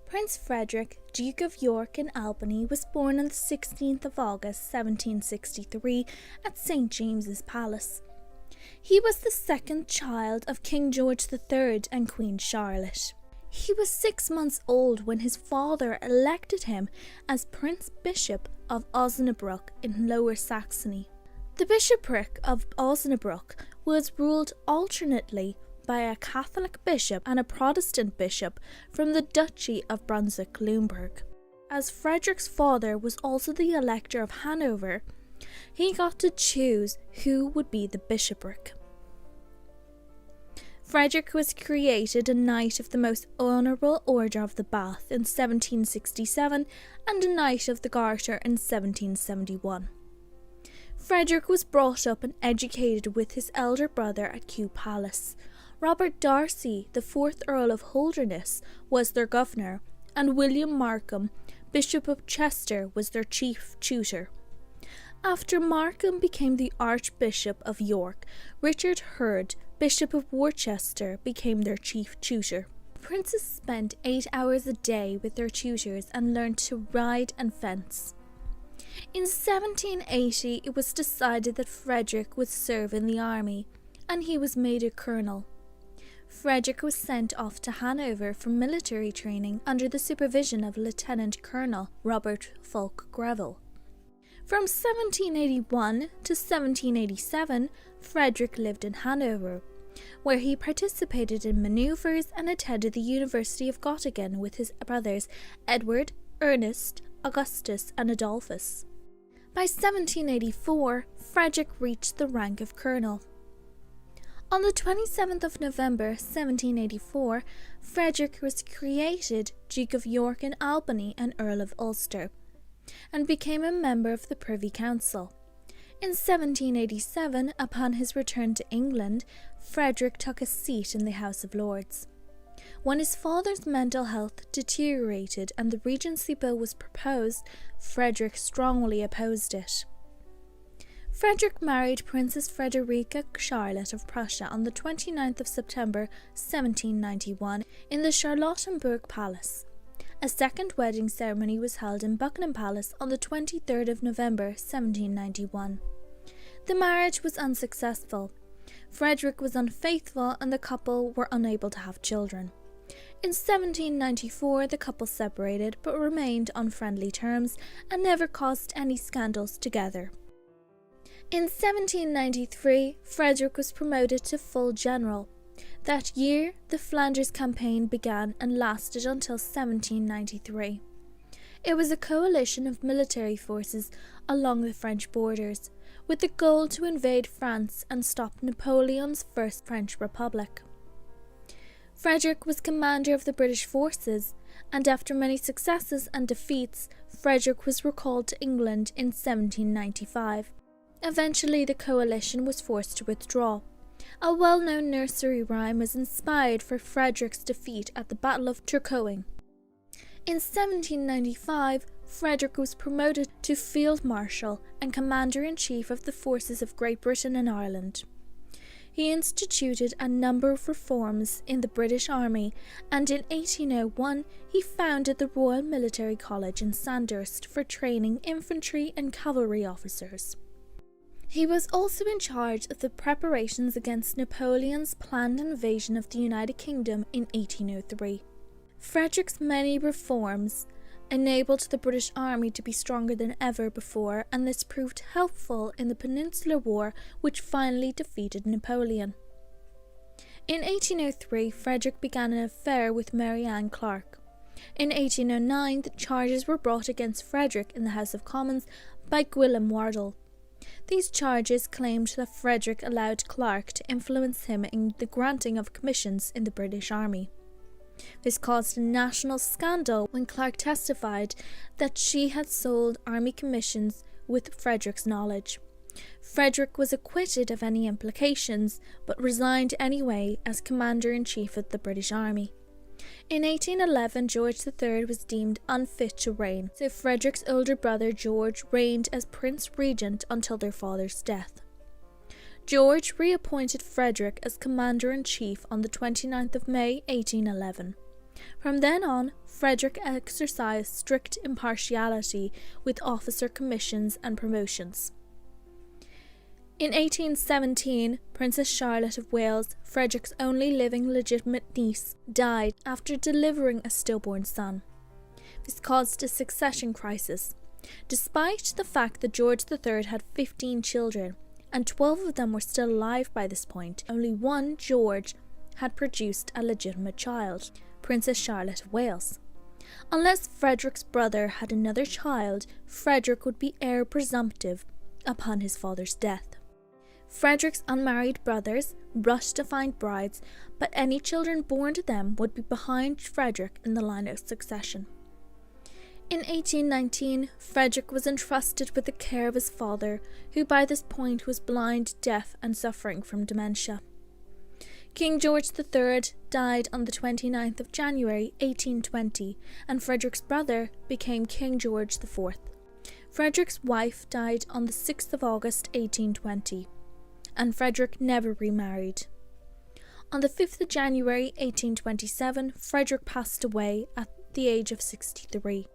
Prince Frederick, Duke of York and Albany, was born on the 16th of August 1763 at St. James's Palace. He was the second child of King George III and Queen Charlotte. He was 6 months old when his father elected him as Prince Bishop of Osnabrück in Lower Saxony. The bishopric of Osnabrück was ruled alternately by a Catholic bishop and a Protestant bishop from the Duchy of Brunswick-Luneburg. As Frederick's father was also the Elector of Hanover, he got to choose who would be the bishopric. Frederick was created a Knight of the Most Honourable Order of the Bath in 1767 and a Knight of the Garter in 1771. Frederick was brought up and educated with his elder brother at Kew Palace. Robert Darcy, the 4th Earl of Holderness, was their governor, and William Markham, Bishop of Chester, was their chief tutor. After Markham became the Archbishop of York, Richard Hurd, Bishop of Worcester, became their chief tutor. The princes spent 8 hours a day with their tutors and learned to ride and fence. In 1780, it was decided that Frederick would serve in the army, and he was made a colonel. Frederick was sent off to Hanover for military training under the supervision of Lieutenant Colonel Robert Fulk Greville. From 1781 to 1787, Frederick lived in Hanover, where he participated in manoeuvres and attended the University of Göttingen with his brothers Edward, Ernest, Augustus, and Adolphus. By 1784, Frederick reached the rank of colonel. On the 27th of November 1784, Frederick was created Duke of York and Albany and Earl of Ulster, and became a member of the Privy Council. In 1787, upon his return to England, Frederick took a seat in the House of Lords. When his father's mental health deteriorated and the Regency Bill was proposed, Frederick strongly opposed it. Frederick married Princess Frederica Charlotte of Prussia on the 29th of September 1791 in the Charlottenburg Palace. A second wedding ceremony was held in Buckingham Palace on the 23rd of November 1791. The marriage was unsuccessful. Frederick was unfaithful and the couple were unable to have children. In 1794, the couple separated but remained on friendly terms and never caused any scandals together. In 1793, Frederick was promoted to full general. That year, the Flanders Campaign began and lasted until 1793. It was a coalition of military forces along the French borders, with the goal to invade France and stop Napoleon's First French Republic. Frederick was commander of the British forces, and after many successes and defeats, Frederick was recalled to England in 1795. Eventually, the coalition was forced to withdraw. A well-known nursery rhyme was inspired for Frederick's defeat at the Battle of Turcoing. In 1795, Frederick was promoted to Field Marshal and Commander-in-Chief of the forces of Great Britain and Ireland. He instituted a number of reforms in the British Army, and in 1801 he founded the Royal Military College in Sandhurst for training infantry and cavalry officers. He was also in charge of the preparations against Napoleon's planned invasion of the United Kingdom in 1803. Frederick's many reforms enabled the British Army to be stronger than ever before, and this proved helpful in the Peninsular War, which finally defeated Napoleon. In 1803, Frederick began an affair with Mary Ann Clark. In 1809, the charges were brought against Frederick in the House of Commons by Gwilym Wardle. These charges claimed that Frederick allowed Clark to influence him in the granting of commissions in the British Army. This caused a national scandal when Clark testified that she had sold army commissions with Frederick's knowledge. Frederick was acquitted of any implications, but resigned anyway as Commander-in-Chief of the British Army. In 1811, George III was deemed unfit to reign, so Frederick's older brother George reigned as Prince Regent until their father's death. George reappointed Frederick as Commander-in-Chief on the 29th of May 1811. From then on, Frederick exercised strict impartiality with officer commissions and promotions. In 1817, Princess Charlotte of Wales, Frederick's only living legitimate niece, died after delivering a stillborn son. This caused a succession crisis. Despite the fact that George III had 15 children, and 12 of them were still alive by this point, only one, George, had produced a legitimate child, Princess Charlotte of Wales. Unless Frederick's brother had another child, Frederick would be heir presumptive upon his father's death. Frederick's unmarried brothers rushed to find brides, but any children born to them would be behind Frederick in the line of succession. In 1819, Frederick was entrusted with the care of his father, who by this point was blind, deaf, and suffering from dementia. King George III died on the 29th of January 1820, and Frederick's brother became King George IV. Frederick's wife died on the 6th of August 1820, and Frederick never remarried. On the 5th of January 1827, Frederick passed away at the age of 63.